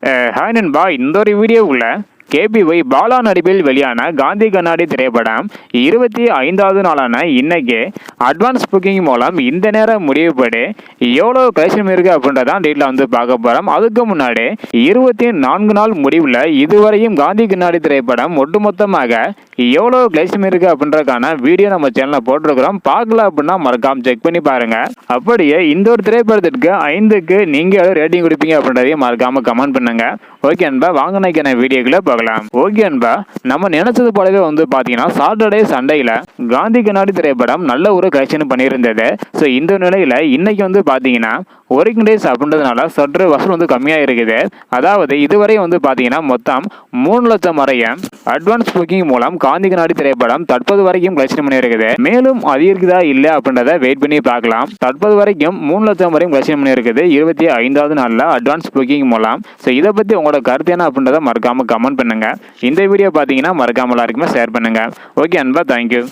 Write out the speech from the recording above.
Hi நண்பா, இந்த ஒரு வீடியோவுக்குள்ள கேபிஒய் பாலா நடிப்பில் வெளியான காந்தி கண்ணாடி திரைப்படம் 25வது நாளான இன்னைக்கு அட்வான்ஸ் புக்கிங் மூலம் இந்த நேரம் முடிவுபடி எவ்வளோ கலெக்ஷன் இருக்குது அப்படின்றதான் டீட்டில் வந்து பார்க்க போகிறோம். அதுக்கு முன்னாடி 24 நாள் முடிவில் இதுவரையும் காந்தி கண்ணாடி திரைப்படம் ஒட்டுமொத்தமாக எவ்வளோ கலெக்ஷன் இருக்குது அப்படின்றதுக்கான வீடியோ நம்ம சேனலில் போட்டிருக்கிறோம். பார்க்கல அப்படின்னா மறக்காம செக் பண்ணி பாருங்கள். அப்படியே இந்த ஒரு திரைப்படத்திற்கு 5க்கு நீங்கள் ரேட்டிங் கொடுப்பீங்க அப்படின்றதையும் மறக்காமல் கமெண்ட் பண்ணுங்க. ஓகே அன்பா, வாங்க நினைக்கிற வீடியோக்குள்ள பார்க்கலாம். ஓகே அன்பா, நம்ம நினைச்சது போலவே வந்து பார்த்தீங்கன்னா சாட்டர்டே சண்டேல காந்தி கண்ணாடி திரைப்படம் நல்ல ஒரு கலெக்ஷன் பண்ணியிருந்தது. ஸோ இந்த நிலையில் இன்னைக்கு வந்து பார்த்தீங்கன்னா ஒர்க்கிங் டேஸ் அப்படின்றதுனால சற்று வசூல் வந்து கம்மியாக இருக்குது. அதாவது இதுவரை வந்து பார்த்தீங்கன்னா மொத்தம் 3 லட்சம் வரைய அட்வான்ஸ் புக்கிங் மூலம் காந்தி கண்ணாடி திரைப்படம் தற்போது வரைக்கும் கலெக்ஷன் பண்ணியிருக்குது. மேலும் அதிகரிக்குதா இல்லை அப்படின்றத வெயிட் பண்ணி பார்க்கலாம். தற்போது வரைக்கும் 3 லட்சம் வரையும் கலெக்ஷன் பண்ணியிருக்குது 25வது நாளில் அட்வான்ஸ் புக்கிங் மூலம். ஸோ இதை பற்றி உங்களோட கருத்து என்ன அப்படின்றத மறக்காம கமெண்ட் பண்ணுங்க. இந்த வீடியோ பார்த்தீங்கன்னா மறக்காம எல்லாருக்குமே ஷேர் பண்ணுங்க. ஓகே அன்பா, தேங்க்யூ.